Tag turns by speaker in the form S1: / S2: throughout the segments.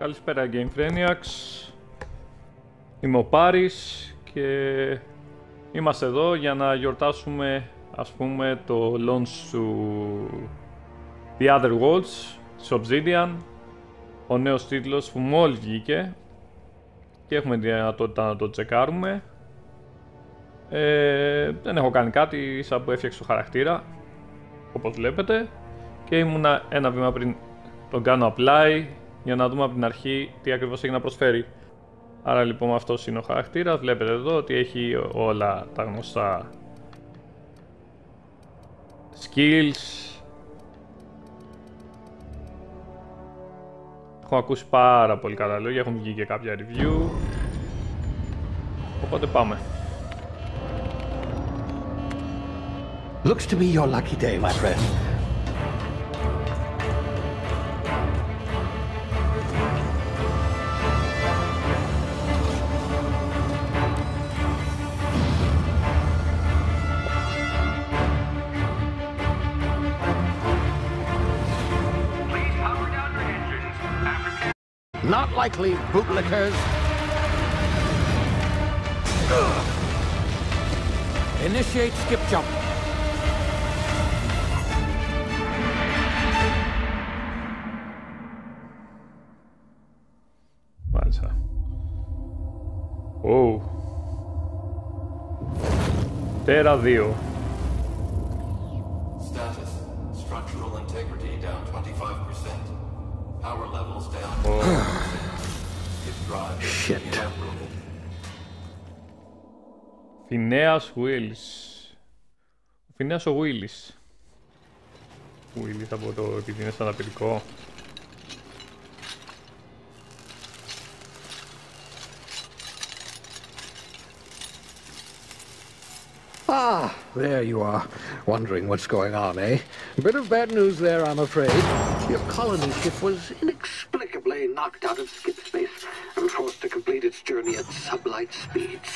S1: Καλησπέρα GameFreniacs. Είμαι ο Πάρης και είμαστε εδώ για να γιορτάσουμε, ας πούμε, το launch του The Other Worlds της Obsidian, ο νέος τίτλος που μόλις βγήκε και έχουμε τη δυνατότητα να το τσεκάρουμε. Δεν έχω κάνει κάτι, σαν που έφτιαξα το χαρακτήρα, όπως βλέπετε, και ήμουνα ένα βήμα πριν τον κάνω apply για να δούμε από την αρχή τι ακριβώς έχει να προσφέρει. Άρα λοιπόν αυτός είναι ο χαρακτήρας, βλέπετε εδώ ότι έχει όλα τα γνωστά skills. Έχω ακούσει πάρα πολύ καλά λόγια, έχουν βγει και κάποια review, οπότε πάμε.
S2: Looks to be your lucky day, my friend. Not likely, bootlickers. Initiate skip jump.
S1: Μάλιστα. Oh. Τέρα 2.
S3: Status. Structural integrity down 25%. Power levels down.
S2: Shit.
S1: Φινέας Willis. Ο Φινέας ο Willis. Willis από το επειδή είναι σαν απειρικό.
S2: Ah, there you are. Wondering what's going on, eh? A bit of bad news there, I'm afraid. Your colony ship was inexplicably knocked out of skip space and forced to complete its journey at sublight speeds.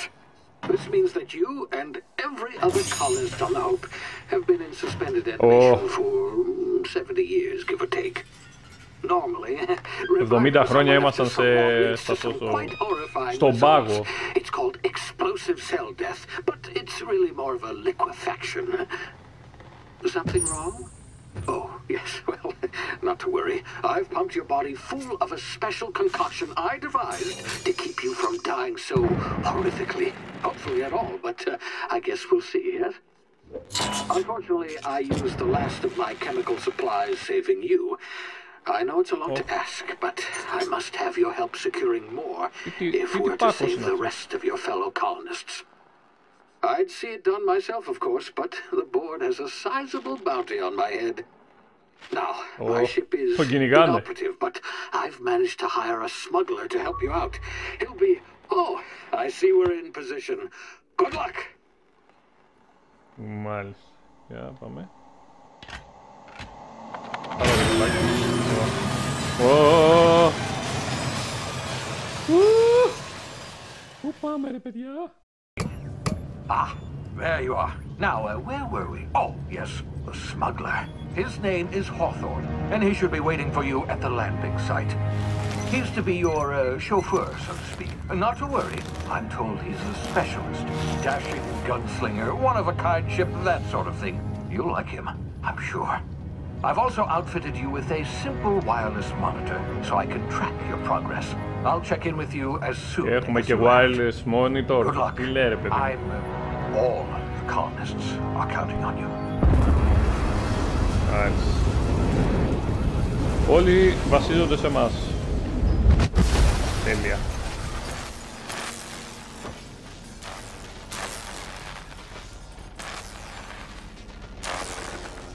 S2: This means that you and every other colonist on the Hope have been in suspended animation for 70 years, give or take. Normally,
S1: 70 χρόνια ήμασταν στον πάγο.
S2: It's called explosive cell death, but it's really more of a liquefaction. Something wrong? Oh, yes, well, not to worry. I've pumped your body full of a special concoction I devised to keep you from dying so horrifically. Hopefully at all, but I guess we'll see, yes? Unfortunately, I used the last of my chemical supplies saving you. I know it's a lot to ask, but I must have your help securing more if we're to save the rest of your fellow colonists. I'd see it done myself, of course, but the board has a sizable bounty on my head. Now, my ship is inoperative, but I've managed to hire a smuggler to help you out. He'll be... Oh, I see we're in position. Good luck!
S1: Μάλιστα. Για πάμε. Πού πάμε ρε παιδιά?
S4: Ah, there you are. Now, where were we? Oh, yes, the smuggler. His name is Hawthorne, and he should be waiting for you at the landing site. He's to be your chauffeur, so to speak. Not to worry, I'm told he's a specialist. Dashing gunslinger, one-of-a-kind ship, that sort of thing. You'll like him, I'm sure. I've also outfitted you with a simple wireless monitor, so I can track your progress. I'll check in with you as soon as
S1: Έχουμε και
S4: you land.
S1: wireless monitor.
S4: Good luck.
S1: Τι λέει ρε παιδί?
S4: All the colonists are counting on you.
S1: Nice. Όλοι βασίζονται σε εμάς. Τέλεια.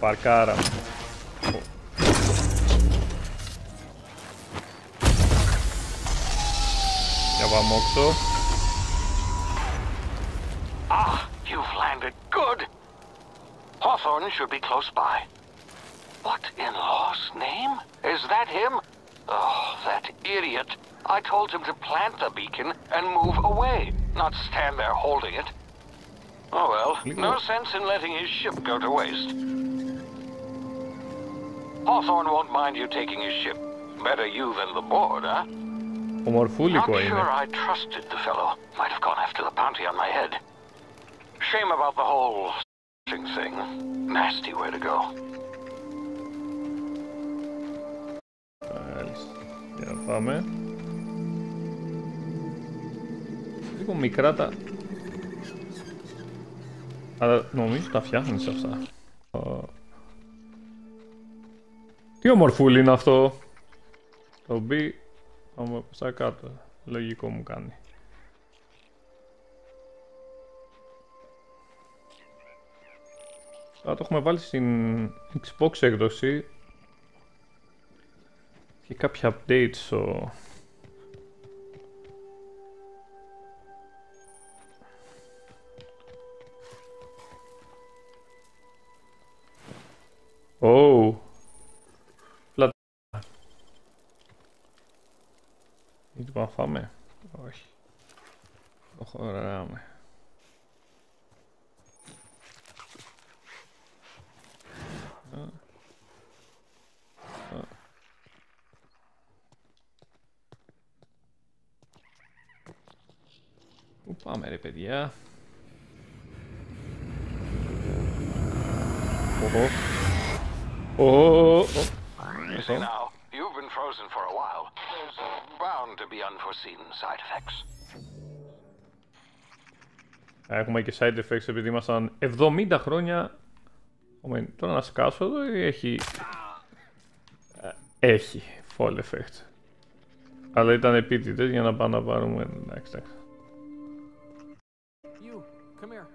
S1: Παρκάρα. Για πάμε όξω.
S5: Ah, you've landed. Good. Hawthorne should be close by. What in law's name? Is that him? Oh, that idiot. I told him to plant the beacon and move away, not stand there holding it. Oh well, no sense in letting his ship go to waste. Hawthorne won't mind you taking his ship. Better you than the board, huh?
S1: Ομορφούλικο
S5: Not
S1: είναι.
S5: sure I trusted the fellow. Might have gone after the bounty on my head. Shame about the whole thing. Nasty way to go.
S1: Για να πάμε. Λίγο μικρά τα... Αλλά νομίζω τα φτιάχνεις αυτά. Τι ομορφούλι είναι αυτό. Το μπει... Πάμε στα κάτω. Λογικό μου κάνει. Τώρα το έχουμε βάλει στην Xbox έκδοση. Και κάποια updates στο... Oh. Πλατά. Γιατί πάμε να φάμε. Όχι. Το χωράμε. Πού πάμε ρε παιδιά.
S5: Easy now. You've been frozen for a while. There's bound to be unforeseen side effects.
S1: Έχουμε και side effects επειδή ήμασταν 70 χρόνια. Τώρα να σκάσω εδώ ή έχει... Έχει fall effect. Αλλά ήταν επίτηδες για να πάμε να πάρουμε... Εντάξει, εντάξει.
S6: Come here.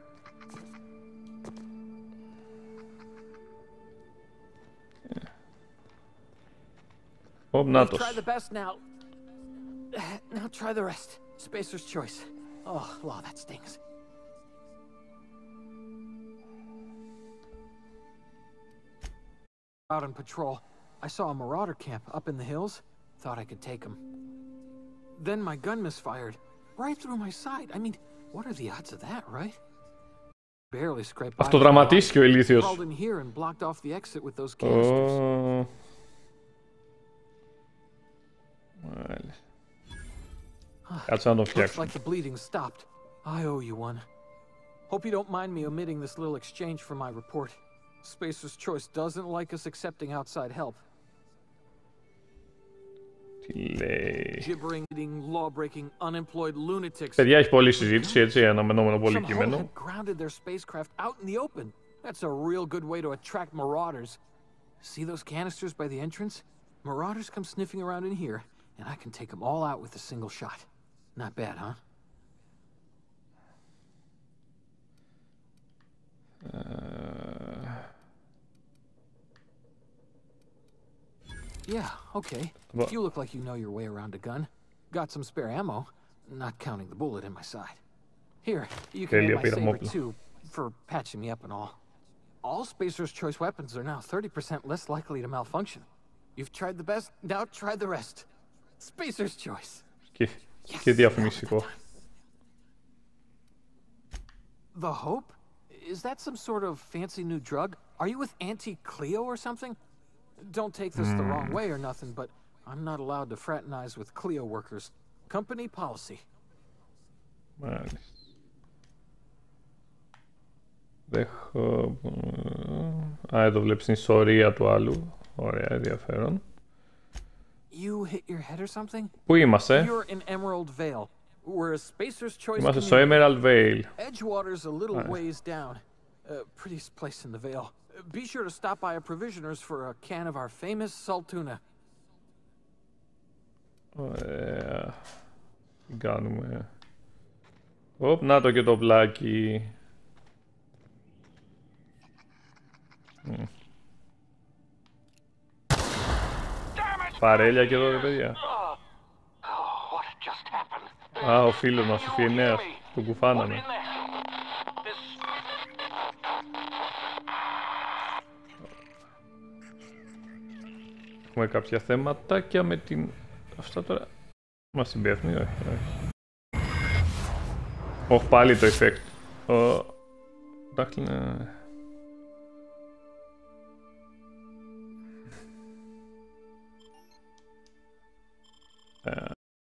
S1: Νάτος.
S6: Try the best now. Now try the rest. Spacer's choice. Oh, law, that stings. Out on patrol, I saw a marauder camp up in the hills. Thought I could take him. Then my gun misfired right through my side. I mean, what are the odds of that, right? Barely scraped by.
S1: Αυτοδραματίστηκε ο ηλίθιος.
S6: Crawled in here and blocked off the exit with those canisters.
S1: Κάτσε να το
S6: Looks
S1: φτιάξουμε.
S6: like the bleeding stopped. I owe you one. Hope you don't mind me omitting this little exchange from my report. Spacer's Choice doesn't like us accepting outside help.
S1: Τι λέει.
S6: Gibbering, law-breaking, unemployed lunatics.
S1: Παιδιά, έχει πολλή συζήτηση, έτσι, αναμενόμενο πολύ
S6: Some
S1: κείμενο.
S6: had grounded their spacecraft out in the open. That's a real good way to attract marauders. See those canisters by the entrance? Marauders come sniffing around in here, and I can take them all out with a single shot. Not bad, huh? Yeah, okay. You look like you know your way around a gun. Got some spare ammo, not counting the bullet in my side. Here, you can have my saber too, for patching me up and all. All Spacer's Choice weapons are now 30% less likely to malfunction. You've tried the best, now try the rest. Spacer's Choice.
S1: Και διαφημιστικό.
S6: The Hope? Is that some sort of fancy new drug? Are you with Auntie Cleo or something? Don't take this the wrong way or nothing, but I'm not allowed to fraternize with Cleo workers. Company policy.
S1: Μάλιστα. Εδώ βλέπεις την ιστορία του άλλου. Ωραία, ενδιαφέρον.
S6: You hit your head or something?
S1: Πού είμαστε?
S6: You're in Emerald Vale. We're a Spacer's Choice.
S1: Είμαστε στο Emerald Vale.
S6: Edgewater's a little ways down. Prettiest place in the Vale. Be sure to stop by a provisioner's for a can of our famous salt tuna.
S1: Ωραία. Τι κάνουμε? Οπ, να το και το βλάκι. Παρέλια και εδώ, ρε παιδιά. Α, ο φίλος μας, ο Φιενέας. Τον κουφάναμε. Έχουμε κάποια θέματάκια με την... Αυτά τώρα... Μας συμπέφτει, όχι. Όχι, πάλι το effect. Εντάξει, ναι.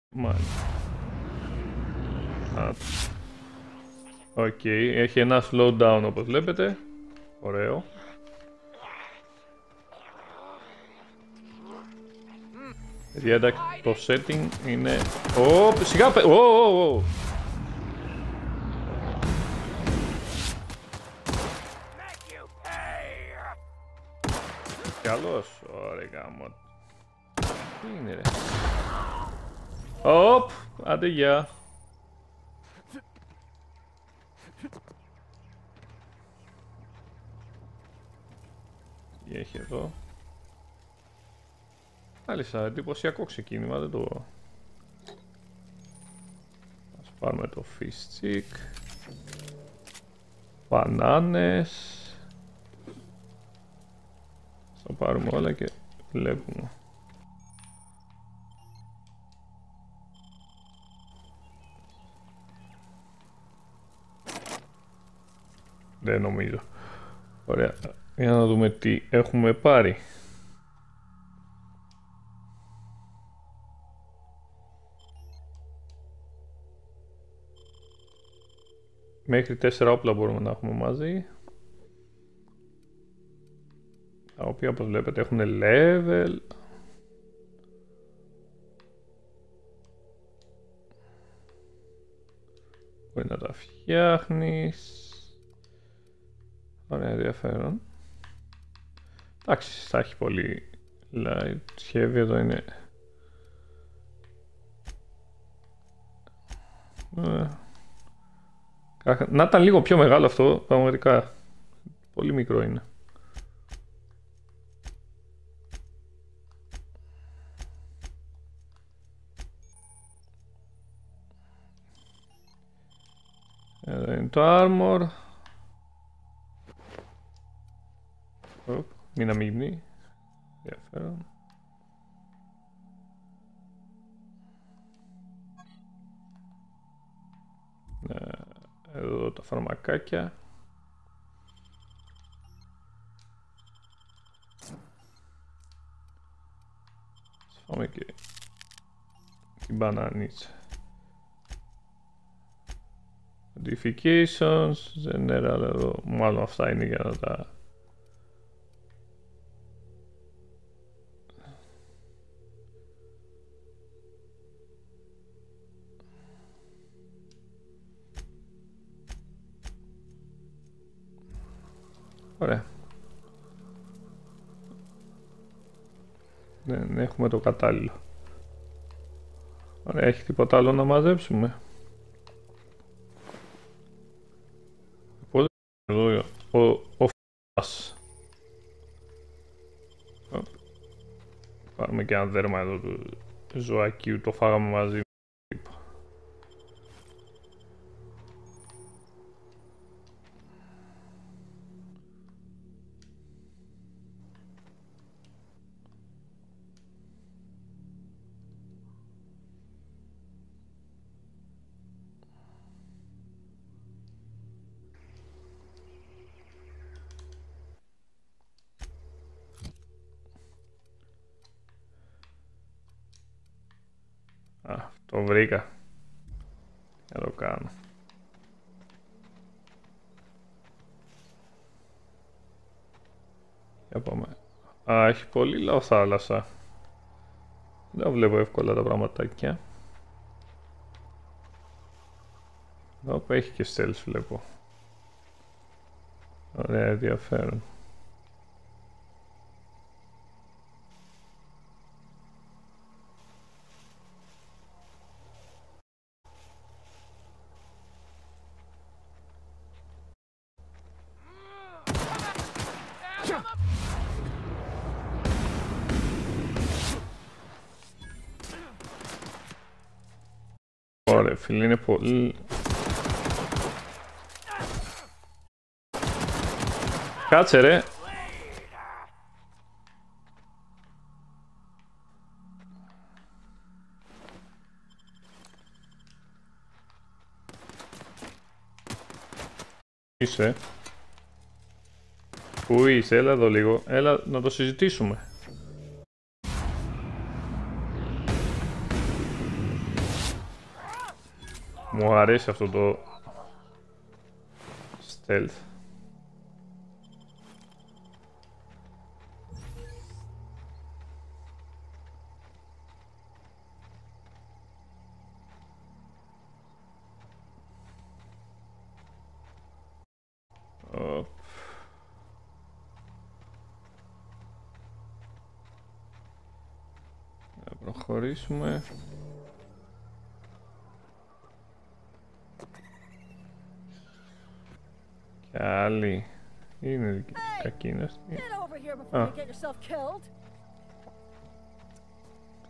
S1: Μάλιστα. Οκ, έχει ένα slowdown όπως βλέπετε. Ωραίο. Εντάξει, το setting είναι... Σιγά παι... Καλώς, ωραία γάμο. Τι είναι ρε? Άντε γεια. Τι έχει εδώ? Μάλιστα, εντυπωσιακό ξεκίνημα, δεν το... Ας πάρουμε το fish stick. Μπανάνες. Θα πάρουμε όλα και βλέπουμε. Δεν νομίζω. Ωραία. Για να δούμε τι έχουμε πάρει. Μέχρι 4 όπλα μπορούμε να έχουμε μαζί. Τα οποία όπως βλέπετε έχουν level. Μπορεί να τα φτιάχνεις. Ωραία, ενδιαφέρον. Εντάξει, θα έχει πολύ light. Heavy εδώ είναι. Να ήταν λίγο πιο μεγάλο αυτό, πραγματικά. Πολύ μικρό είναι. Εδώ είναι το armor. Μην αμείγνει. Ενδιαφέρον. Εδώ τα φαρμακάκια. Φάμε και την μπανανίτσα. Modifications, general εδώ, μάλλον αυτά είναι για να τα... Ωραία. Δεν έχουμε το κατάλληλο. Ωραία, έχει τίποτα άλλο να μαζέψουμε? Εδώ ο φας. Πάρουμε και ένα δέρμα εδώ του ζωακίου, το φάγαμε μαζί. Το βρήκα. Θα το κάνω. Για πάμε. Έχει πολύ λαό θάλασσα. Δεν βλέπω εύκολα τα πραγματάκια. Εδώ έχει και stealth βλέπω. Ωραία, ενδιαφέρον. Ωραία φίλοι, είναι πολύ... Κάτσε ρε! Είσαι? Πού είσαι? Έλα εδώ λίγο, έλα να το συζητήσουμε. Μου αρέσει αυτό το stealth. Να προχωρήσουμε. Και άλλη. Είναι κακή είναι αυτή.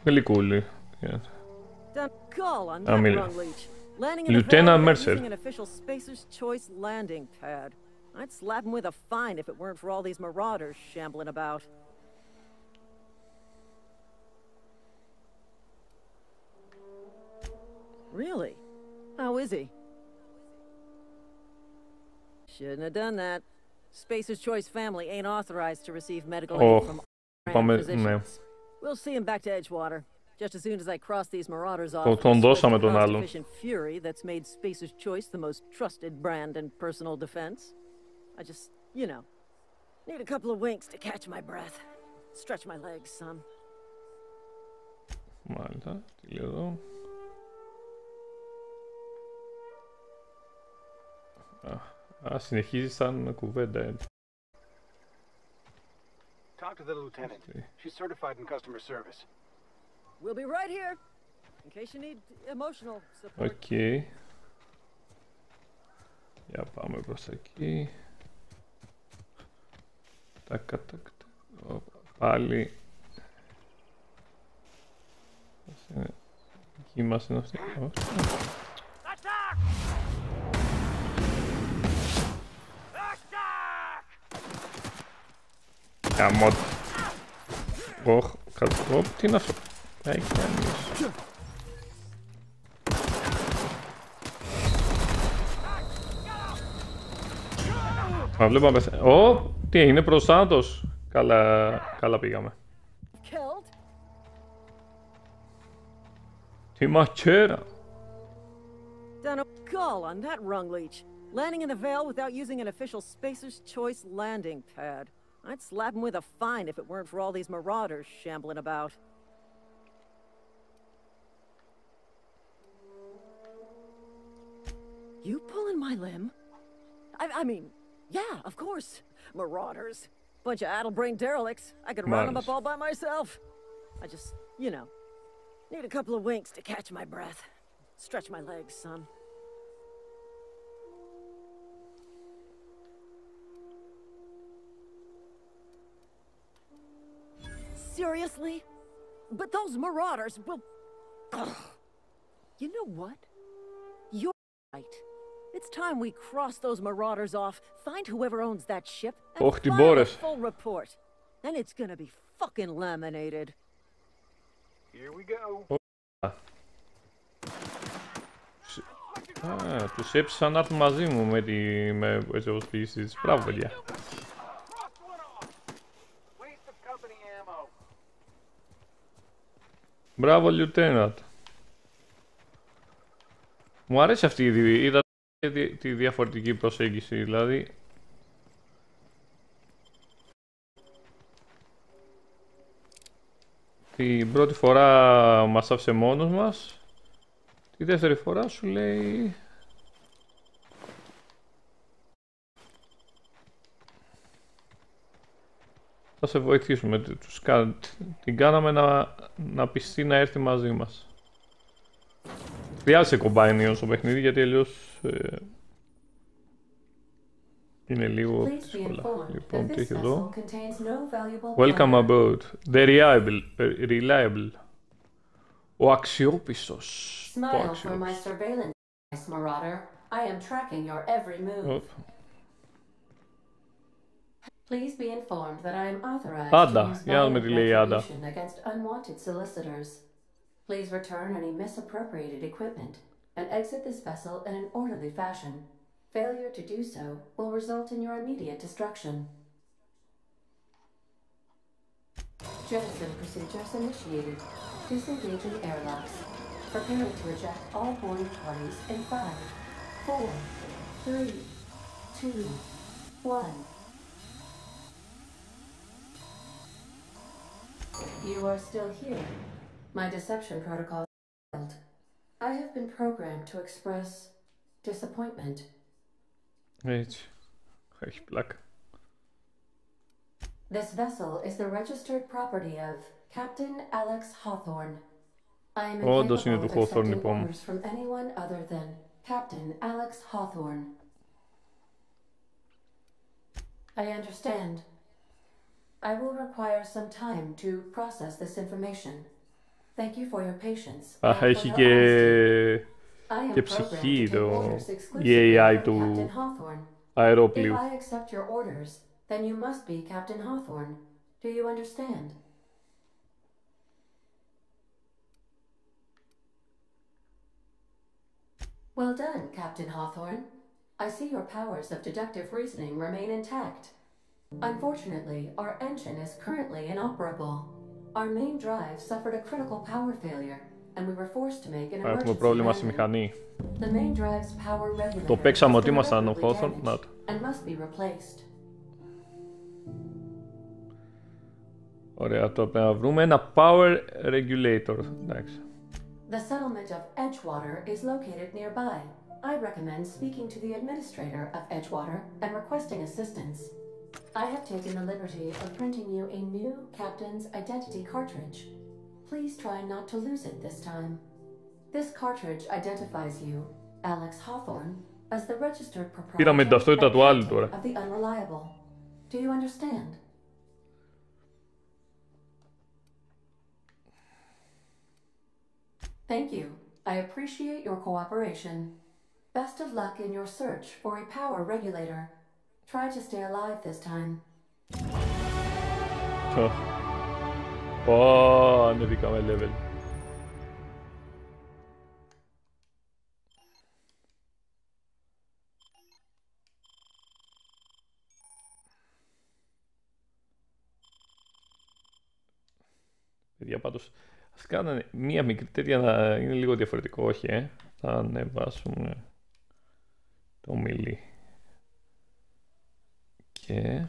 S1: Γλυκούλη. Αμίλη. Lieutenant Mercer.
S7: I'd slap him with a fine if it weren't for all these marauders shambling about. Really? How is he? Shouldn't have done that. Spacer's Choice family ain't authorized to receive medical aid from physicians. We'll see him back to Edgewater. Just as soon as I cross these marauders off, sufficient fury that's made Spacer's Choice the most trusted brand in personal defense. I just, you know, need a couple of winks to catch my breath. Stretch my legs, son.
S1: Μάλιστα, τι λέω εδώ. Συνεχίζει σαν κουβέντα.
S8: Talk to the lieutenant. She's certified in customer service.
S7: We'll be right here in case you need emotional support.
S1: Okay. Για πάμε προς εκεί. Τακα. Πάλι. Εκεί μας είναι αυτή. Καμότ. Ωχ, τι είναι αυτό. Έχει κανείς. Μα βλέπω να πεθαίνει. Ω, τι έγινε, προσάντος. Καλά πήγαμε. Τι μαχαίρα.
S7: Done a call on that rung leech. Landing in the Vale without using an official Spacer's Choice landing pad. I'd slap him with a fine if it weren't for all these marauders shambling about. You pulling my limb? I mean, yeah, of course. Marauders. Bunch of addle-brained derelicts. I could round them up all by myself. I just, you know, need a couple of winks to catch my breath. Stretch my legs, son. Seriously? But those marauders will... Ugh. You know what? You're right. It's time we cross those marauders off, find whoever owns that ship, and file a full report. Then it's gonna be fucking laminated.
S8: Here we go.
S1: Τους έψησα να έρθουν μαζί μου με έτσι όπως πείσεις. Μπράβο, παιδιά. Μπράβο, Lieutenant. Μου αρέσει αυτή η είδα τη διαφορετική προσέγγιση, δηλαδή. Την πρώτη φορά μας άφησε μόνος μας. Τη δεύτερη φορά σου λέει... Θα σε βοηθήσουμε. Την κάναμε να πιστεί να έρθει μαζί μας. Χρειάζεται κομπάινιον στο παιχνίδι γιατί αλλιώς είναι λίγο δύσκολα. Λοιπόν, τι έχει εδώ. Welcome aboard. The reliable. Ο αξιόπιστος.
S9: Smile for my surveillance, Marauder. I am tracking your every move. Please be informed that I am authorized to use violent retribution against unwanted solicitors. Please return any misappropriated equipment and exit this vessel in an orderly fashion. Failure to do so will result in your immediate destruction. Jettison procedures initiated. Disengaging airlocks. Preparing to eject all boarding parties in 5, 4, 3, 2, 1. You are still here. My deception protocol failed. I have been programmed to express disappointment.
S1: Έτσι. Έχει πλάκα.
S9: This vessel is the registered property of Captain Alex Hawthorne. I am incapable of accepting orders from anyone other than Captain Alex Hawthorne. I understand. I will require some time to process this information. Thank you for your patience.
S1: Έχει και ψυχή η AI του αερόπλιου.
S9: If I accept your orders, then you must be Captain Hawthorne. Do you understand? Well done, Captain Hawthorne. I see your powers of deductive reasoning remain intact. Unfortunately, our engine is currently inoperable. Our main drive suffered a critical power failure, and we were forced to make an emergency landing. The main drive's power regulator is irreparably damaged and must be replaced.
S1: Ωραία, τώρα πρέπει να βρούμε ένα power regulator. Εντάξει.
S9: The settlement of Edgewater is located nearby. I recommend speaking to the administrator of Edgewater and requesting assistance. I have taken the liberty of printing you a new captain's identity cartridge. Please try not to lose it this time. This cartridge identifies you, Alex Hawthorne, as the registered proprietor of the Unreliable. Do you understand? Thank you. I appreciate your cooperation. Best of luck in your search for a power regulator. Try to stay alive this time.
S1: Ανεβήκαμε level. Παιδιά, πάντως, ας κάνανε μία μικρή τέτοια να είναι λίγο διαφορετικό, όχι, Θα ανεβάσουμε το μιλί. Και...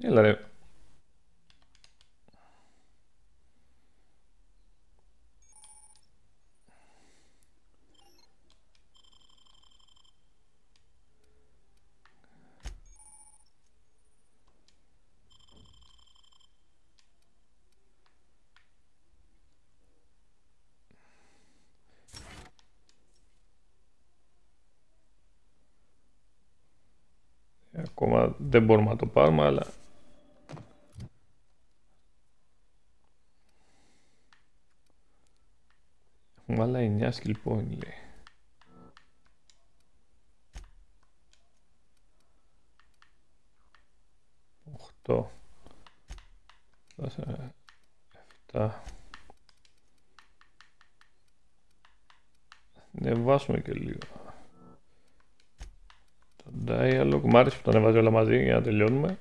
S1: Έλα ρε. Ακόμα δεν μπορούμε να το πάρουμε, αλλά... Έχουμε άλλα 9 skill point, λέει. 8. 7. Ανεβάσουμε και λίγο. Το dialogue, μ' άρεσε που το ανεβάζει όλα μαζί για να τελειώνουμε.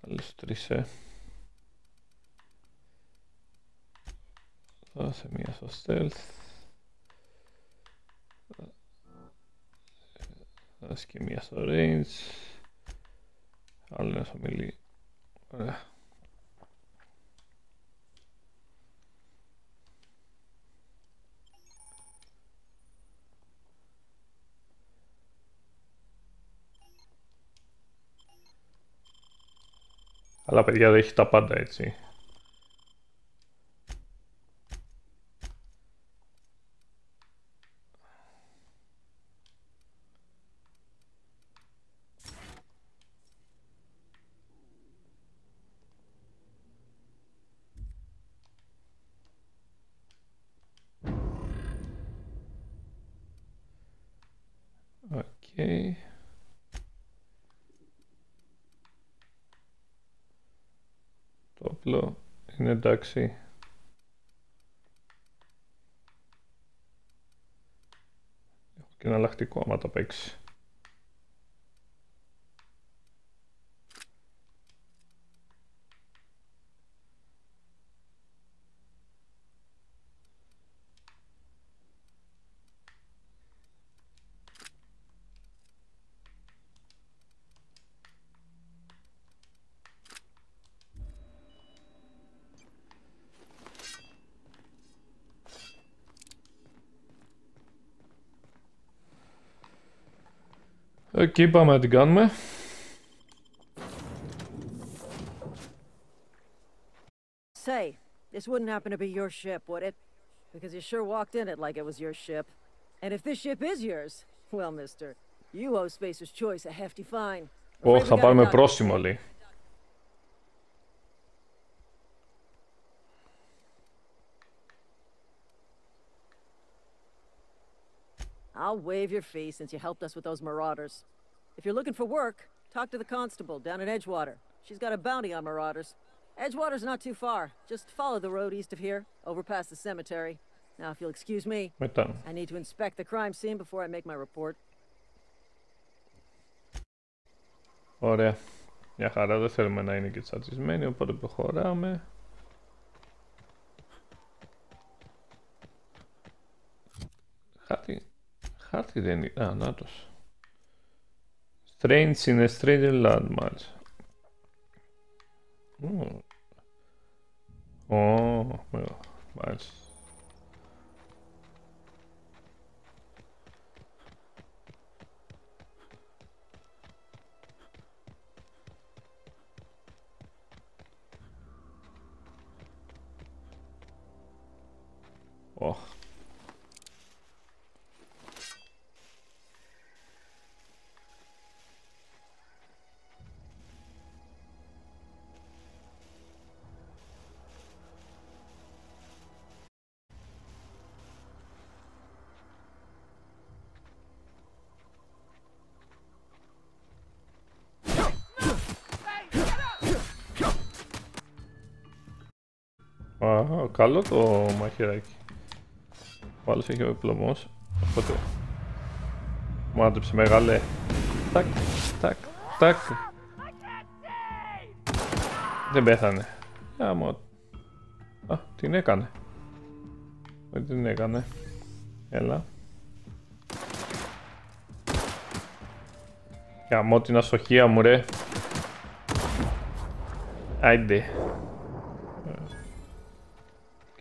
S1: Άλλες 3, Δώσε μία στο stealth. Δώσε και μία στο range. Άλλο ένα στο melee. Ωραία. Αλλά παιδιά δεν έχει τα πάντα, έτσι. Okay. Το όπλο είναι εντάξει. και εναλλακτικό άμα το παίξει. Εκεί πάμε να την κάνουμε.
S7: Say, this wouldn't happen to be your ship, would it? Because you sure walked in it like it was your ship. And if this ship is yours, well, mister, you owe Spacer's Choice a hefty fine.
S1: Θα πάρουμε πρόστιμο, λέει.
S7: I'll waive your fee since you helped us with those marauders. If you're looking for work, talk to the constable down at Edgewater. She's got a bounty on marauders. Edgewater's not too far. Just follow the road east of here, over past the cemetery. Now, if you'll excuse me, I need to inspect the crime scene before I make my report.
S1: Ωραία. Μια χαρά, δεν θέλουμε να είναι και τσατισμένοι, οπότε προχωράμε. Χάρτη δεν είναι. Α, νάτος. Strange in a stranger land, μάλιστα. Μάλιστα. Καλό το μαχαιράκι. Ο άλλος έχει ο επιλογμός. Οπότε μάντεψε μεγάλε. Τακ, τακ, τακ. Δεν πέθανε. Α, την έκανε. Δεν την έκανε. Έλα. Γαμώ την αστοχία μου, ρε. Άιντε.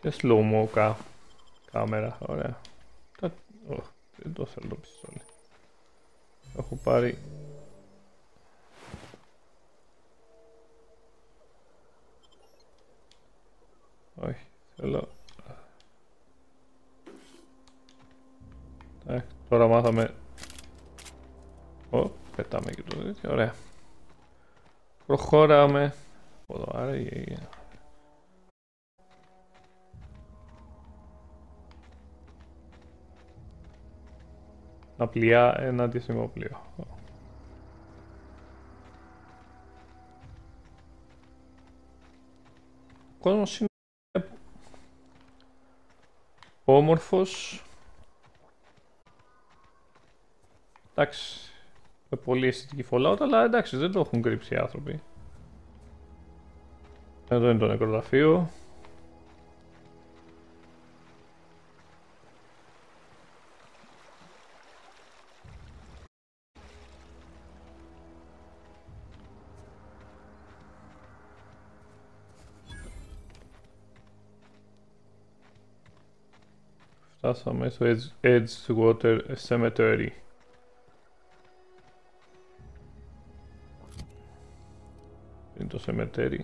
S1: Και slow-mo κάμερα, ωραία. Δεν το θέλω το πιστόλι. Έχω πάρει... Όχι, θέλω... Τώρα μάθαμε... Πετάμε και το τέτοιο, ωραία. Προχωράμε. Άρα, πλοία, ένα αντίστοιχο πλοίο. Ο κόσμος είναι όμορφος. Εντάξει, με πολύ αισθητική Fallout, αλλά εντάξει, δεν το έχουν κρύψει οι άνθρωποι. Εδώ είναι το νεκροταφείο. Φτάσαμε στο Edgewater Cemetery. Είναι το cemetery.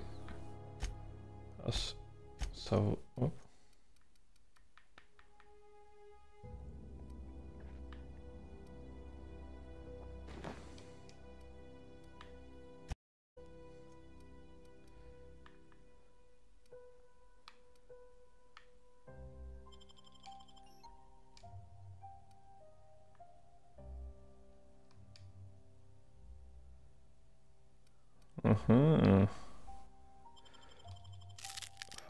S1: Ας...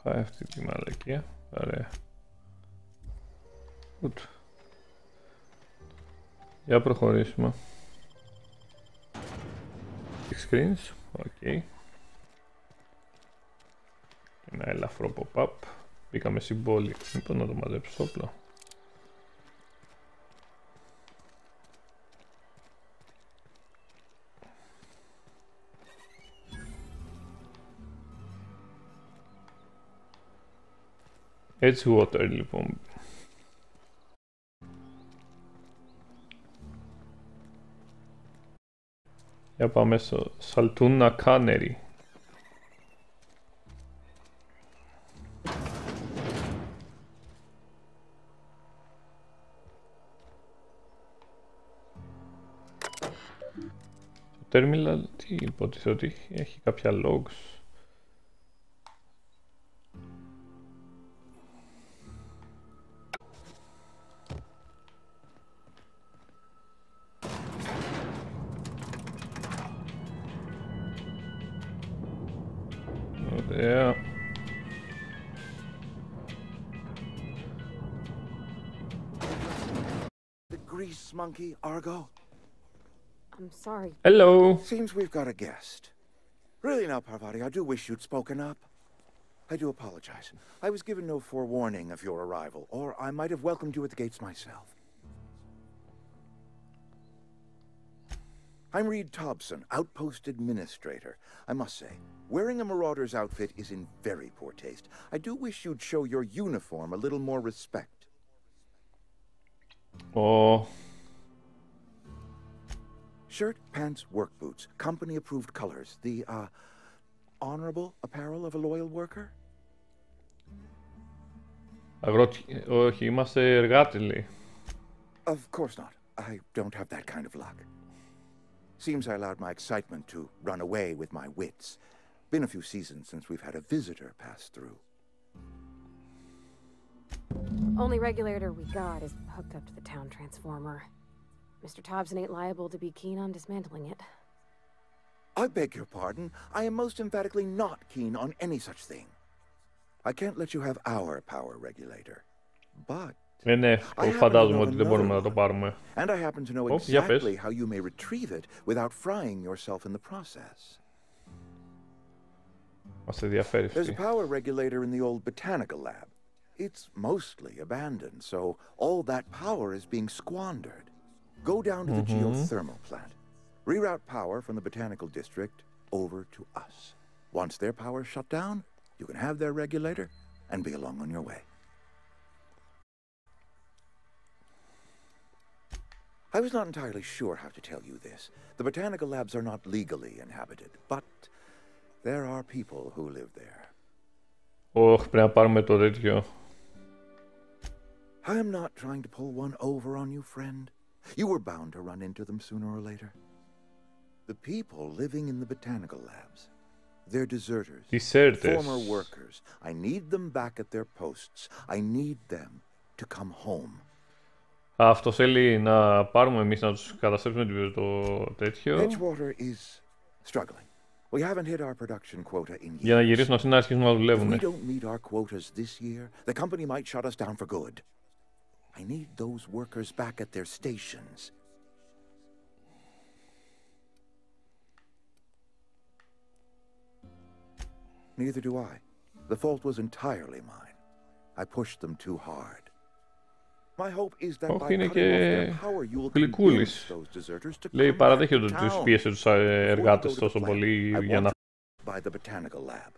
S1: Φάει αυτή τη μαλακία. Ωραία. Good. Για προχωρήσουμε. Big screens, ok. Ένα ελαφρό pop-up. Μπήκαμε συμπόλι. Λοιπόν, να το μαζέψω όπλο. Edgewater, λοιπόν. Για πάμε στο Saltuna Cannery. Το terminal, τι υποτίθεται ότι έχει κάποια logs. Ωραία.
S10: The grease monkey, Argo?
S11: I'm sorry.
S1: Hello.
S10: Seems we've got a guest. Really now, Parvati, I do wish you'd spoken up. I do apologize. I was given no forewarning of your arrival, or I might have welcomed you at the gates myself. I'm Reed Thompson, Outpost Administrator. I must say, wearing a marauder's outfit is in very poor taste. I do wish you'd show your uniform a little more respect.
S1: Oh.
S10: Shirt, pants, work boots, company-approved colors. The, honorable apparel of a loyal worker?
S1: Όχι, είμαστε εργάτες, λέει.
S10: Of course not. I don't have that kind of luck. Seems I allowed my excitement to run away with my wits. Been a few seasons since we've had a visitor pass through.
S11: Only regulator we got is hooked up to the town transformer. Mr. Thompson ain't liable to be keen on dismantling it.
S10: I beg your pardon. I am most emphatically not keen on any such thing. I can't let you have our power regulator. But
S1: ναι, φαντάζομαι ότι δεν μπορούμε να το πάρουμε.
S10: And I happen to know exactly how you may retrieve it without frying yourself in the process.
S1: Μας ενδιαφέρει
S10: There's
S1: αυτή.
S10: a power regulator in the old botanical lab. It's mostly abandoned, so all that power is being squandered. Go down to the geothermal plant. Reroute power from the botanical district over to us. Once their power is shut down, you can have their regulator and be along on your way. I was not entirely sure how to tell you this. The botanical labs are not legally inhabited, but there are people who live there.
S1: Πρέπει να πάρουμε το τέτοιο.
S10: I am not trying to pull one over on you, friend. You were bound to run into them sooner or later. The people living in the botanical labs. They're deserters. Former workers. I need them back at their posts. I need them to come home.
S1: Αυτό θέλει να πάρουμε εμείς να τους καταστρέψουμε το τέτοιο.
S10: Edgewater is struggling. We haven't hit our production quota in years.
S1: Για να γυρίσουν αυτοί να αρχίσουν να δουλεύουν.
S10: If we don't meet our quotas this year, the company might shut us down for good. I need those workers back at their stations. Neither do I. The fault was entirely mine. I pushed them too hard. My hope is that by cutting off their power, you will convince those deserters to come back to town.
S1: πίεσε τους εργάτες τόσο πολύ για να...
S10: By the botanical lab.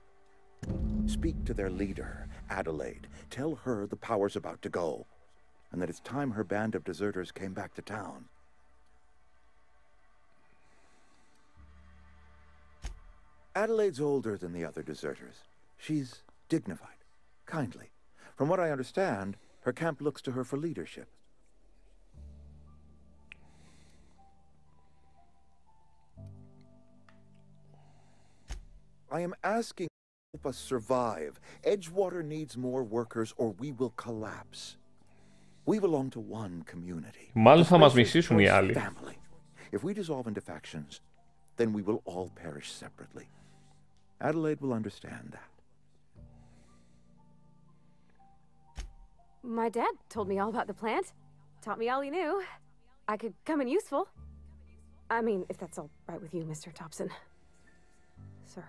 S10: Speak to their leader, Adelaide. Tell her the power's about to go, and that it's time her band of deserters came back to town. Adelaide's older than the other deserters. She's dignified, kindly. From what I understand, her camp looks to her for leadership. I am asking you to help us survive. Edgewater needs more workers or we will collapse. We belong to one community.
S1: Μάλλον θα μας μισήσουν οι άλλοι.
S10: If we dissolve into factions, then we will all perish separately. Adelaide will understand that.
S11: My dad told me all about the plant. Taught me all he knew. I could come in useful. I mean, if that's all right with you, Mr. Thompson. Sir.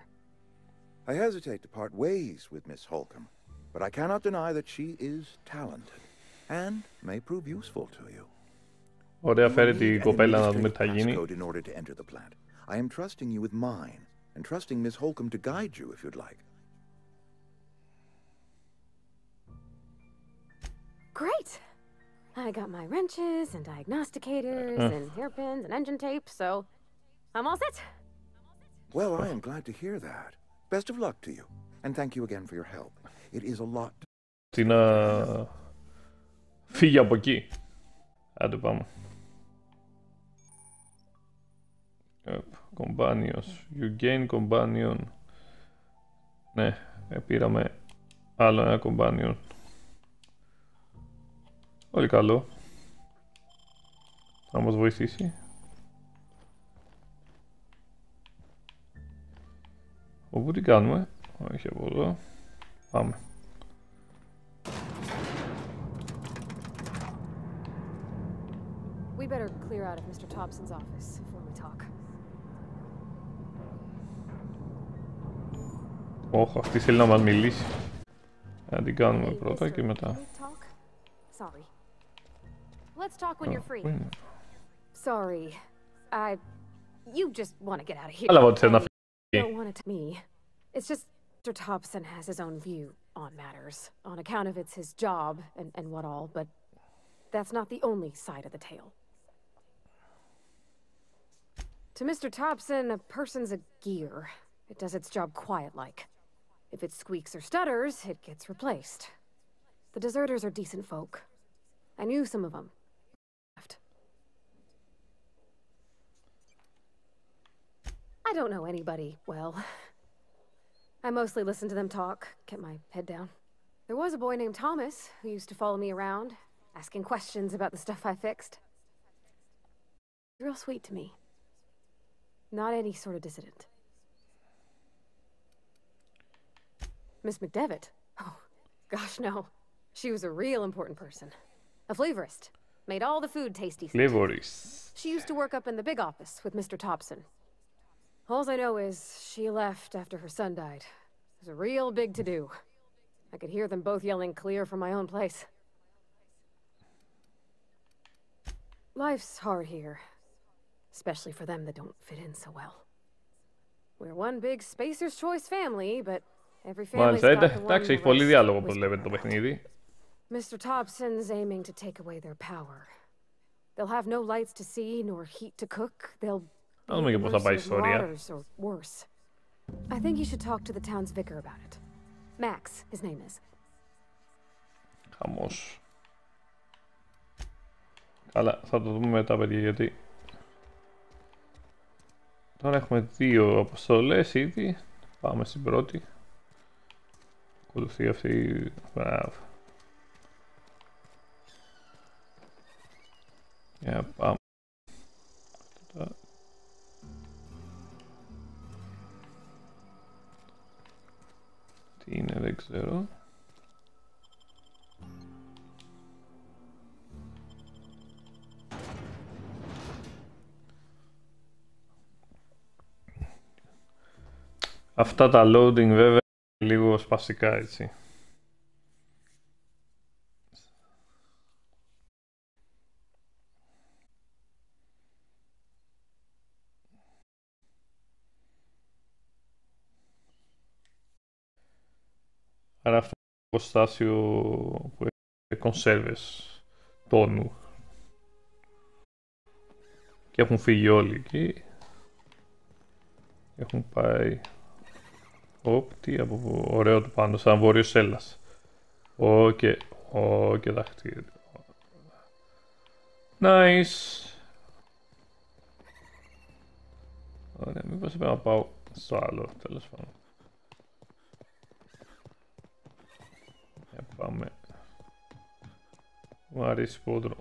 S10: I hesitate to part ways with Miss Holcomb, but I cannot deny that she is talented and may prove useful to you.
S1: Ωραία, φέρε την κοπέλα να δούμε τι θα γίνει.
S10: In order to enter the plant. I am trusting you with mine and trusting Miss Holcomb to guide you if you'd like.
S11: Great. I got my wrenches and diagnosticators and hairpins and engine tape, so I'm all set.
S10: Well, I am glad to hear that. Best of luck to you, and thank you again for your help. It is a lot.
S1: Τι να φύγει από εκεί. Άντε πάμε. Companions. You gain companion. Ναι, πήραμε άλλο ένα companion. Πολύ καλό. Θα μας βοηθήσει. Όπου τι κάνουμε. Όχι από εδώ. Πάμε.
S11: We better clear out of Mr. Thompson's office before we talk.
S1: Όχι, αυτή θέλει να μας μιλήσει. Να την κάνουμε πρώτα και μετά.
S11: Sorry. Let's talk when you're free. Sorry. You just want to get out of here. Don't want it to me. It's just Mr. Thompson has his own view on matters, on account of it's his job and what all, but that's not the only side of the tale. To Mr. Thompson, a person's a gear. It does its job quiet-like. If it squeaks or stutters, it gets replaced. The deserters are decent folk. I knew some of them. I don't know anybody well. I mostly listen to them talk, get my head down. There was a boy named Thomas who used to follow me around, asking questions about the stuff I fixed. Real sweet to me. Not any sort of dissident. Miss McDevitt? Oh, gosh, no. She was a real important person. A flavorist. Made all the food tasty.
S1: Flavorist.
S11: She used to work up in the big office with Mr. Thompson. All I know is she left after her son died. It was a real big to-do. I could hear them both yelling clear from my own place. Life's hard here. Especially for them that don't fit in so well. We're one big Spacer's Choice family, but every family's got the one
S1: έχει πολύ διάλογο όπως βλέπετε το παιχνίδι.
S11: Mr. Thompson's aiming to take away their power. They'll have no lights to see nor heat to cook. They'll
S1: δούμε και πώς θα πάει η ιστορία.
S11: I think you should talk to the town's vicar about it. Max, his name is.
S1: Χαμός. Καλά, θα το δούμε μετά, παιδιά, γιατί τώρα έχουμε 2 αποστολές ήδη. Πάμε στην πρώτη. Ακολουθεί αυτή. Μπράβο. Για πάμε. Τι είναι, δεν ξέρω. Αυτά τα loading βέβαια είναι λίγο σπαστικά, έτσι. Άρα αυτό είναι το εργοστάσιο που έχει κονσέρβες τόνου. Και έχουν φύγει όλοι εκεί. Έχουν πάει... τι από ωραίο του πάνω, σαν βόρειος Έλλας. Και δαχτύριο. Nice. Ωραία, μήπως πρέπει να πάω στο άλλο, τέλος πάντων. Πάμε. Μου αρέσει πόντρο.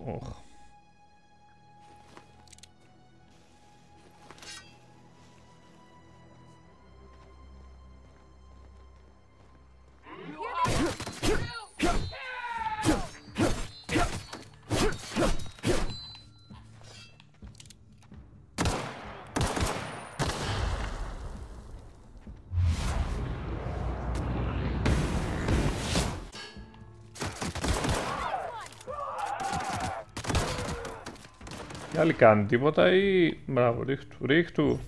S1: Η άλλη κάνει τίποτα ή... Μπράβο, ρίχτου, ρίχτου.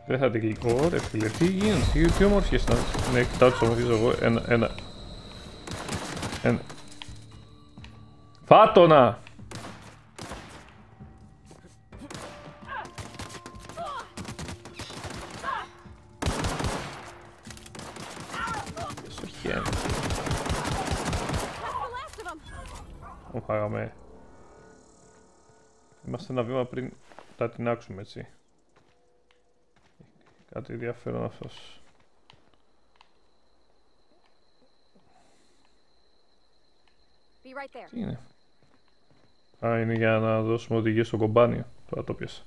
S1: Δεν θα την κλικώ, ρε φίλε, τι γίνεται, τι όμορφιες ήταν. Ναι, κοιτάω τις όμορφιες εγώ, ένα. Φάτονα! Στο χέρι. Μου φάγαμε. Είμαστε ένα βήμα πριν τα τεινάξουμε, έτσι. Κάτι ενδιαφέρον αυτός. Τι είναι? Α, είναι για να δώσουμε οδηγίες στο κομπάνιο. Τώρα το πιάσα.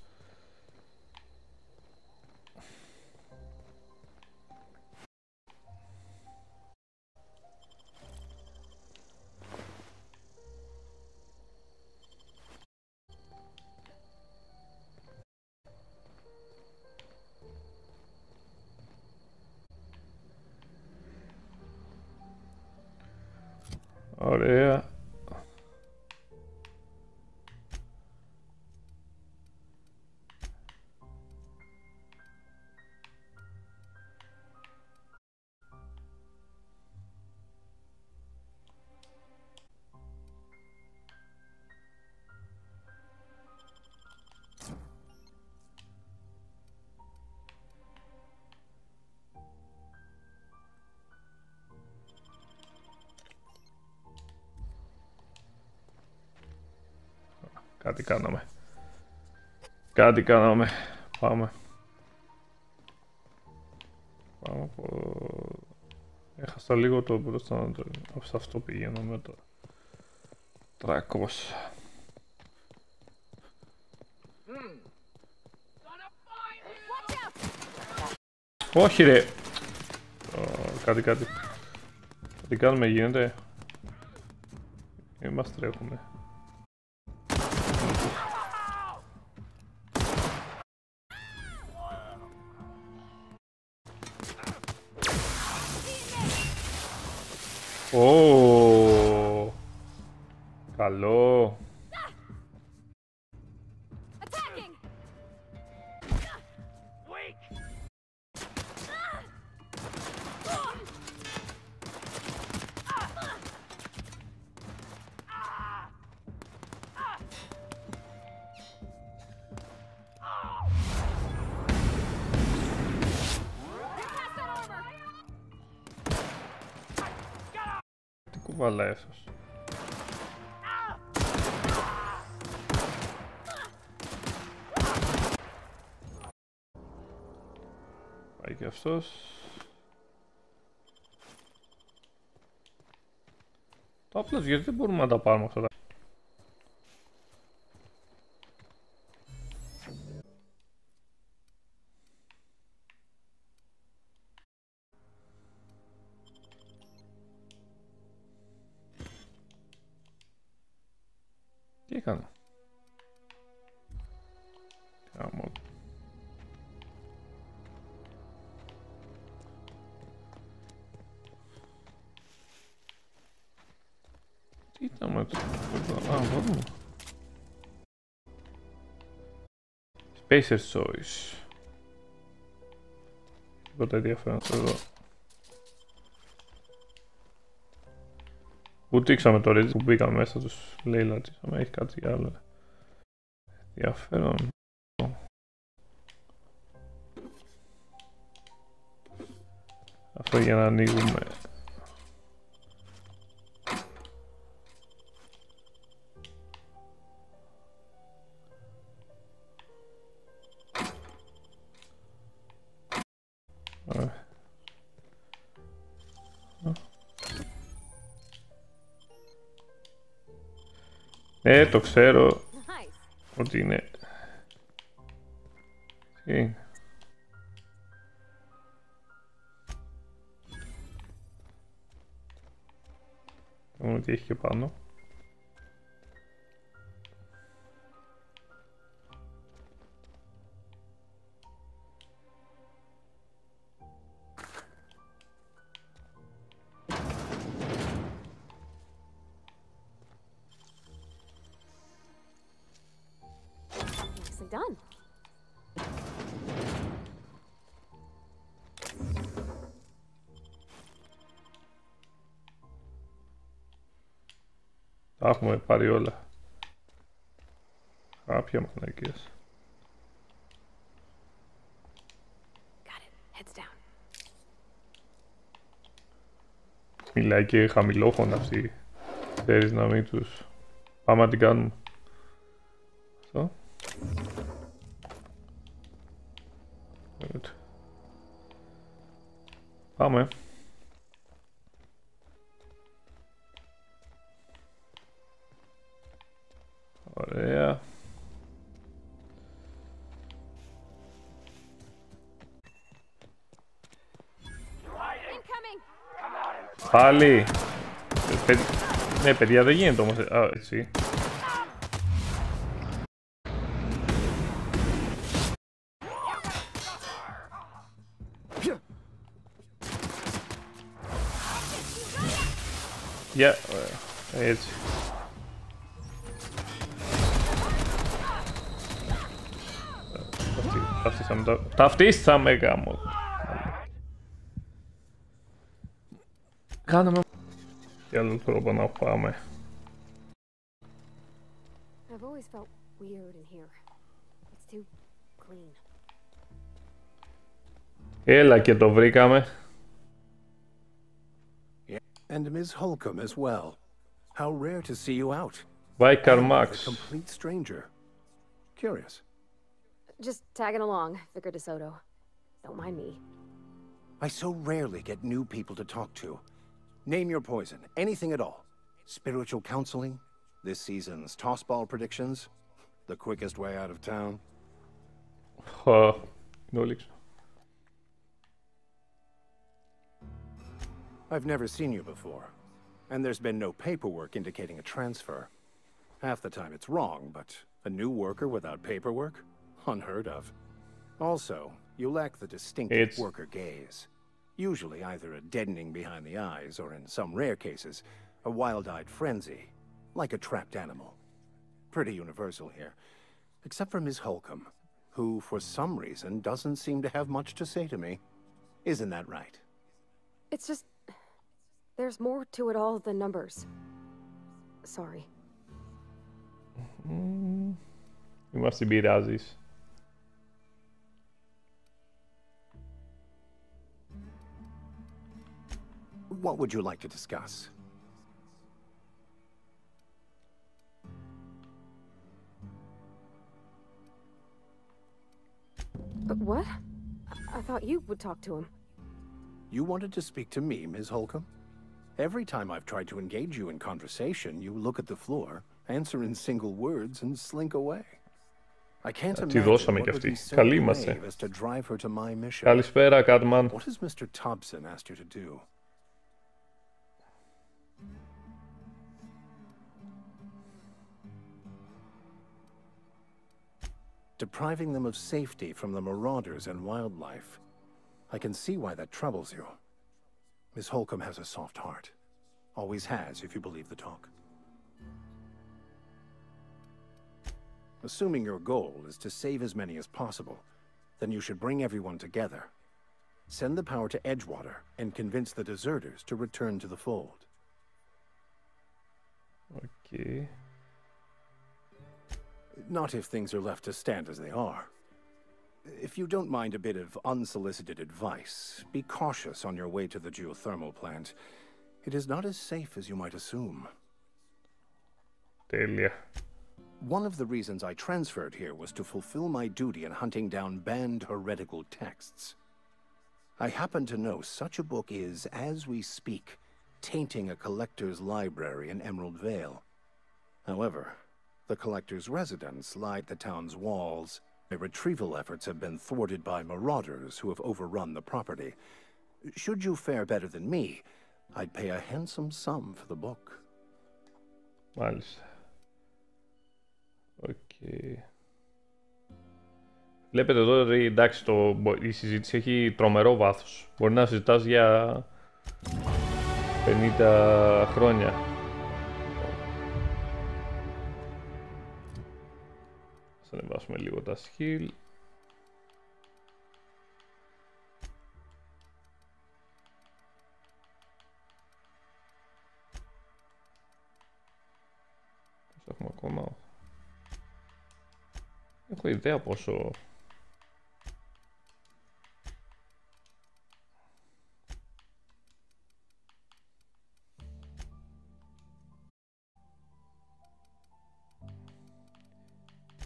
S1: Ωραία. Κάτι κάναμε. Πάμε. Έχασα λίγο το μπροστά. Σε αυτό πηγαίνω με το 300. Όχι ρε. Κάτι κάνουμε, γίνεται. Μας τρέχουμε. Ω, καλό. Τι κουβαλάει αυτός? Πάει και αυτός. Το απλώς γιατί δεν μπορούμε να τα πάρουμε αυτά. Τι έκανα? Κάμω. Τι ήταν με το... Α, μπορούμε. Spacer's Choice. Τίποτα ενδιαφέρον εδώ. Βουτήξαμε το Reddit που μπήκαμε μέσα τους λαιλατήσαμε, έχει κάτι άλλο ενδιαφέρον. Αυτό για να ανοίγουμε. Ναι, το ξέρω ότι είναι. Τι είναι? Δούμε τι έχει και πάνω.
S11: nicely done.
S1: Τα έχουμε πάρει όλα. Κάποια μαλακίες. Μιλάει και χαμηλόφωνα αυτή. Ξέρεις να μην τους... Πάμε να την κάνουμε. Αυτό. Πάμε. Ωραία. Πάλι. Ναι, παιδιά, δεν γίνεται όμως. Α, έτσι. Για, έτσι. Ταυτίσαμε γάμο. Κάναμε και άλλο τρόπο να πάμε. Έλα και το βρήκαμε.
S12: And Ms. Holcomb as well. How rare to see you out.
S1: Vicar Max.
S12: A complete stranger. Curious.
S11: Just tagging along, Vicar DeSoto. Don't mind me.
S12: I so rarely get new people to talk to. Name your poison, anything at all. Spiritual counseling, this season's tossball predictions, the quickest way out of town.
S1: Knowledge.
S12: I've never seen you before, and there's been no paperwork indicating a transfer. Half the time it's wrong, but a new worker without paperwork? Unheard of. Also, you lack the distinctive worker gaze. Usually either a deadening behind the eyes, or in some rare cases, a wild-eyed frenzy, like a trapped animal. Pretty universal here, except for Ms. Holcomb, who, for some reason, doesn't seem to have much to say to me. Isn't that right?
S11: It's just... there's more to it all than numbers. Sorry.
S1: You must be Razis.
S12: What would you like to discuss?
S11: What? I thought you would talk to him.
S12: You wanted to speak to me, Ms. Holcomb? Every time I've tried to engage you in conversation, you look at the floor, answer in single words, and slink away. I can't imagine what would be so brave as to drive her to my mission. What has Mr. Thompson asked you to do? Depriving them of safety from the marauders and wildlife. I can see why that troubles you. Miss Holcomb has a soft heart. Always has, if you believe the talk. Assuming your goal is to save as many as possible, then you should bring everyone together. Send the power to Edgewater and convince the deserters to return to the fold.
S1: Okay.
S12: Not if things are left to stand as they are. If you don't mind a bit of unsolicited advice, be cautious on your way to the geothermal plant. It is not as safe as you might assume.
S1: Τέλεια.
S12: One of the reasons I transferred here was to fulfill my duty in hunting down banned heretical texts. I happen to know such a book is, as we speak, tainting a collector's library in Emerald Vale. However, the collector's residence lie the town's walls. My retrieval efforts have been thwarted by marauders who have overrun the property. Should you fare better than me, I'd pay a handsome sum for the book.
S1: Μάλιστα. Okay. Βλέπετε εδώ ότι εντάξει, η συζήτηση έχει τρομερό βάθος. Μπορεί να συζητάς για 50 χρόνια. Ας ανεβάσουμε λίγο τα skill. Έχουμε ακόμα. Έχω ιδέα πόσο.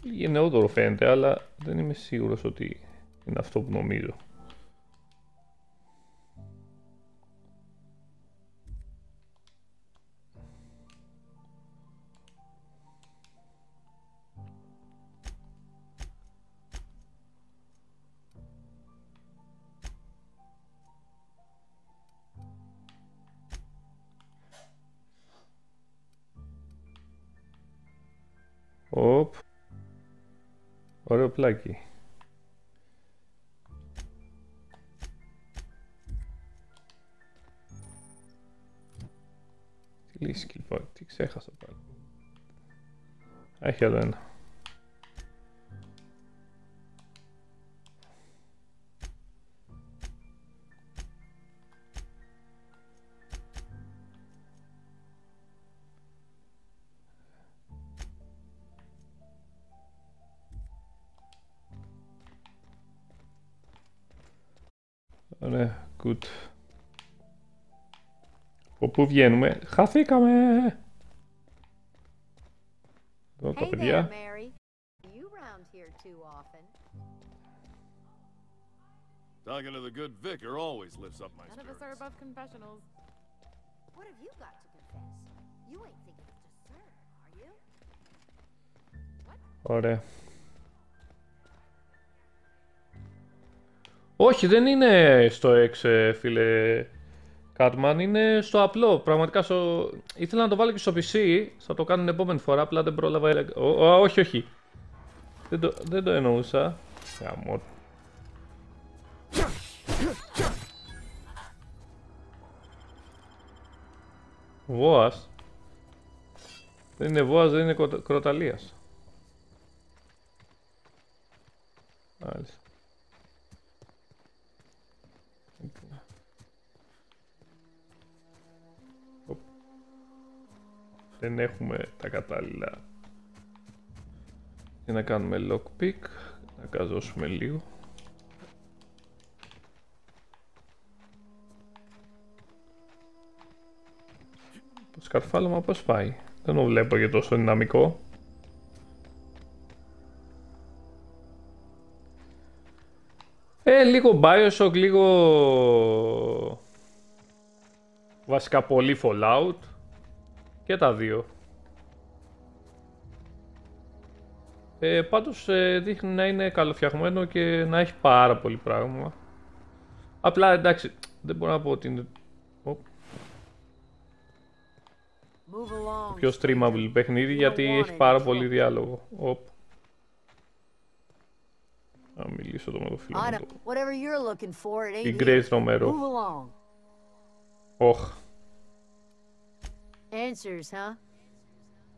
S1: Γενναιόδωρο φαίνεται, αλλά δεν είμαι σίγουρος ότι είναι αυτό που νομίζω. Οπ. Ωραίο πλάκι. Τι λύση λοιπόν, τι ξέχασα πάλι. Έχει άλλο ένα. Ωραία, good. Από πού βγαίνουμε? Χαθήκαμε! Εδώ τα παιδιά.
S13: Talking to the good vicar always lifts up my spirits.
S14: None of us are above confessionals.
S15: What have you got to confess? You ain't thinking of dessert, are you? What?
S1: Ωραία. Όχι, δεν είναι στο X, φίλε Catman, είναι στο απλό. Πραγματικά ήθελα να το βάλω και στο PC, θα το κάνω την επόμενη φορά, απλά δεν πρόλαβα. Όχι, όχι. Δεν το εννοούσα. Γαμώ. Βόας. Δεν είναι βόας, δεν είναι κροταλίας. Μάλιστα. Δεν έχουμε τα κατάλληλα για να κάνουμε lockpick. Να καζώσουμε λίγο. Το σκαρφάλωμα πώς πάει? Δεν το βλέπω για τόσο δυναμικό. Λίγο Bioshock, λίγο βασικά πολύ Fallout. Και τα δύο. Πάντως δείχνει να είναι καλοφτιαγμένο και να έχει πάρα πολύ πράγμα. Απλά εντάξει, δεν μπορώ να πω ότι είναι το πιο streamable παιχνίδι, γιατί έχει πάρα πολύ διάλογο. Να μιλήσω το με το φίλο μου. Η Grace Romero. Όχ.
S15: Answers, huh?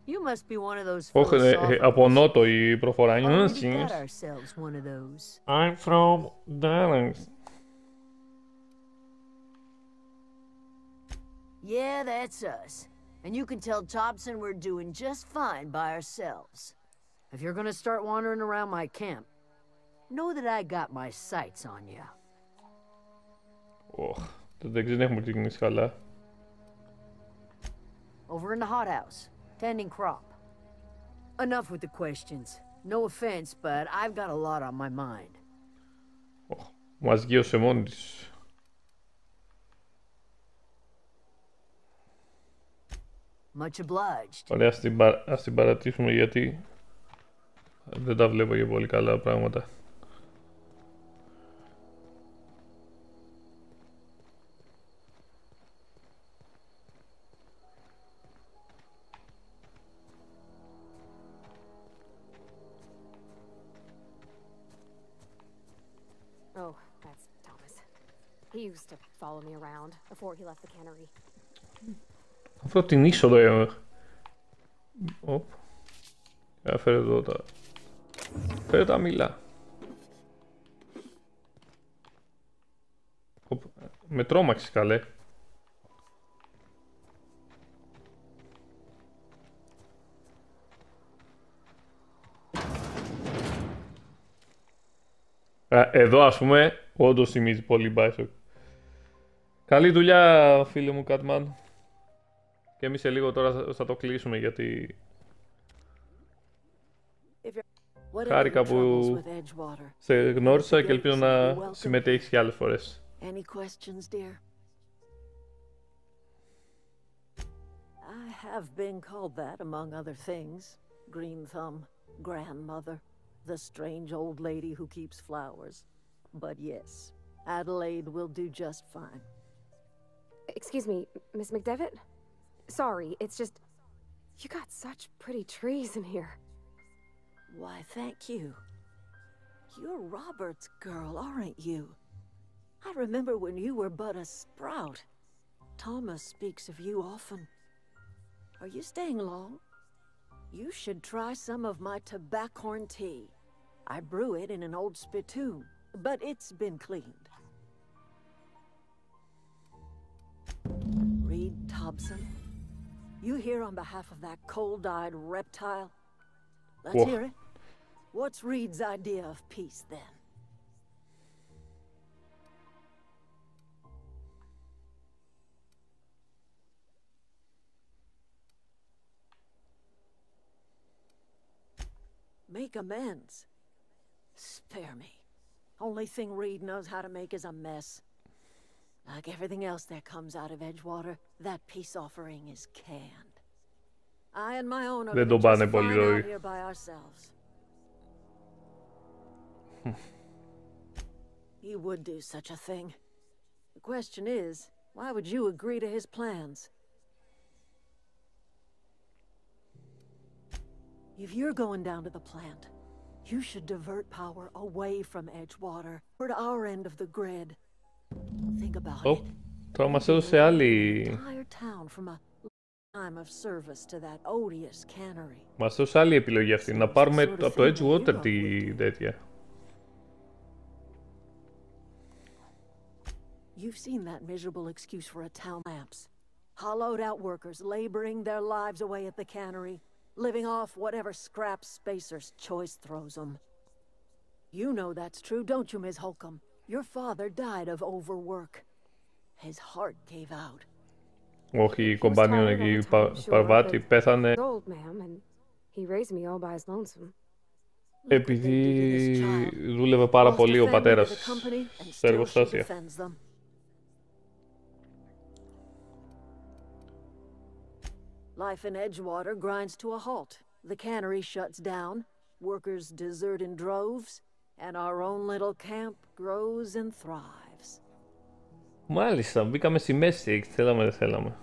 S15: You must be one of those
S1: από νότο η προφορά.
S15: I'm
S1: from Dallas.
S15: Yeah, that's us. And you can tell Thompson we're doing just fine by ourselves. If you're gonna start wandering around my camp, know that I got my sights on you.
S1: Δεν έχουμε ξεκινήσει καλά.
S15: Over in the hothouse, tending crop. Enough with the questions. No offense, but I've got a lot on my mind.
S1: Μας γύρωσε μόνη της.
S15: Much obliged.
S1: Ωραία, ας την παρατήσουμε, γιατί δεν τα βλέπω για πολύ καλά πράγματα.
S11: Oh, that's Thomas. He used to follow me around before he left the cannery.
S1: Αυτό την είσοδο. Οπ. Έφερε εδώ τα Φέρε τα μήλα. Με τρόμαξε καλέ. Εδώ ας πούμε όντως θυμίζει πολύ Bioshock. Καλή δουλειά φίλε μου Catman. Και εμείς σε λίγο τώρα θα το κλείσουμε γιατί χάρηκα που σε γνώρισα και ελπίζω να συμμετέχεις και άλλες φορές.
S15: Any questions, dear? I have been called that among other things. Green Thumb, grandmother, the strange old lady who keeps flowers. But yes, Adelaide will do just fine.
S11: Excuse me, Miss McDevitt? Sorry, it's just... You got such pretty trees in here.
S15: Why, thank you. You're Robert's girl, aren't you? I remember when you were but a sprout. Thomas speaks of you often. Are you staying long? You should try some of my tobaccorn tea. I brew it in an old spittoon, but it's been cleaned. Reed Thompson, you here on behalf of that cold-eyed reptile? Let's hear it. What's Reed's idea of peace, then? Make amends. Spare me. Only thing Reed knows how to make is a mess. Like everything else that comes out of Edgewater, that peace offering is canned. I and my owner are just fine out here by ourselves. He would do such a thing. The question is, why would you agree to his plans? If you're going down to the plant, you should divert power away from Edgewater, toward our end of the grid. Think about it.
S1: Τώρα μας έδωσε άλλη... Μας έδωσε άλλη επιλογή αυτή, να πάρουμε από το Edgewater τη τέτοια.
S15: You've seen that miserable excuse for a town lamps. Hollowed out workers laboring their lives away at the cannery, living off whatever scrap Spacer's choice throws them. You know that's true, don't you, Ms. Holcomb? Your father died of overwork. His heart gave out.
S1: Όχι, η κομπάνιον εκεί, Παρβάτη, πέθανε επειδή δούλευε πάρα πολύ ο πατέρας στα εργοστάσια.
S15: Life in Edgewater grinds to a halt. The cannery shuts down, workers desert in droves, and our own little camp grows and thrives.
S1: Μάλιστα, μπήκαμε στη μέση, θέλαμε δεν θέλαμε.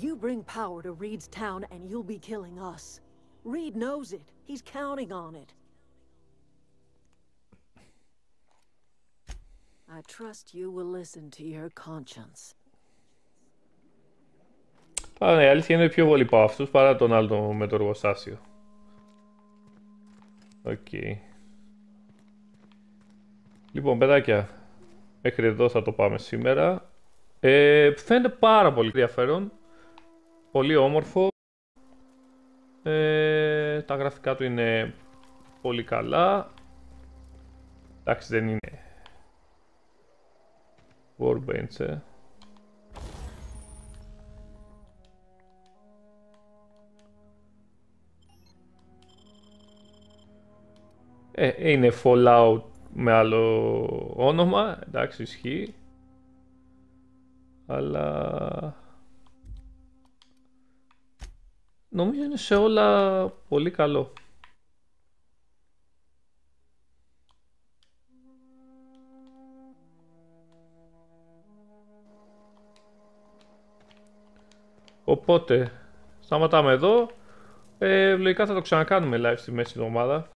S15: You bring power to Reed's town and you'll be killing us. Reed knows it. He's counting on it. I trust you will listen to your conscience.
S1: Άρα, η αλήθεια είναι πιο πολύ από αυτούς παρά τον άλλο με το εργοστάσιο. Οκ. Λοιπόν, παιδάκια, μέχρι εδώ θα το πάμε σήμερα. Φαίνεται πάρα πολύ ενδιαφέρον. Πολύ όμορφο. Τα γραφικά του είναι πολύ καλά. Εντάξει, δεν είναι Warbench, είναι Fallout με άλλο όνομα, εντάξει, ισχύει. Αλλά νομίζω είναι σε όλα πολύ καλό. Οπότε, σταματάμε εδώ. Λογικά θα το ξανακάνουμε live στη μέση εβδομάδα.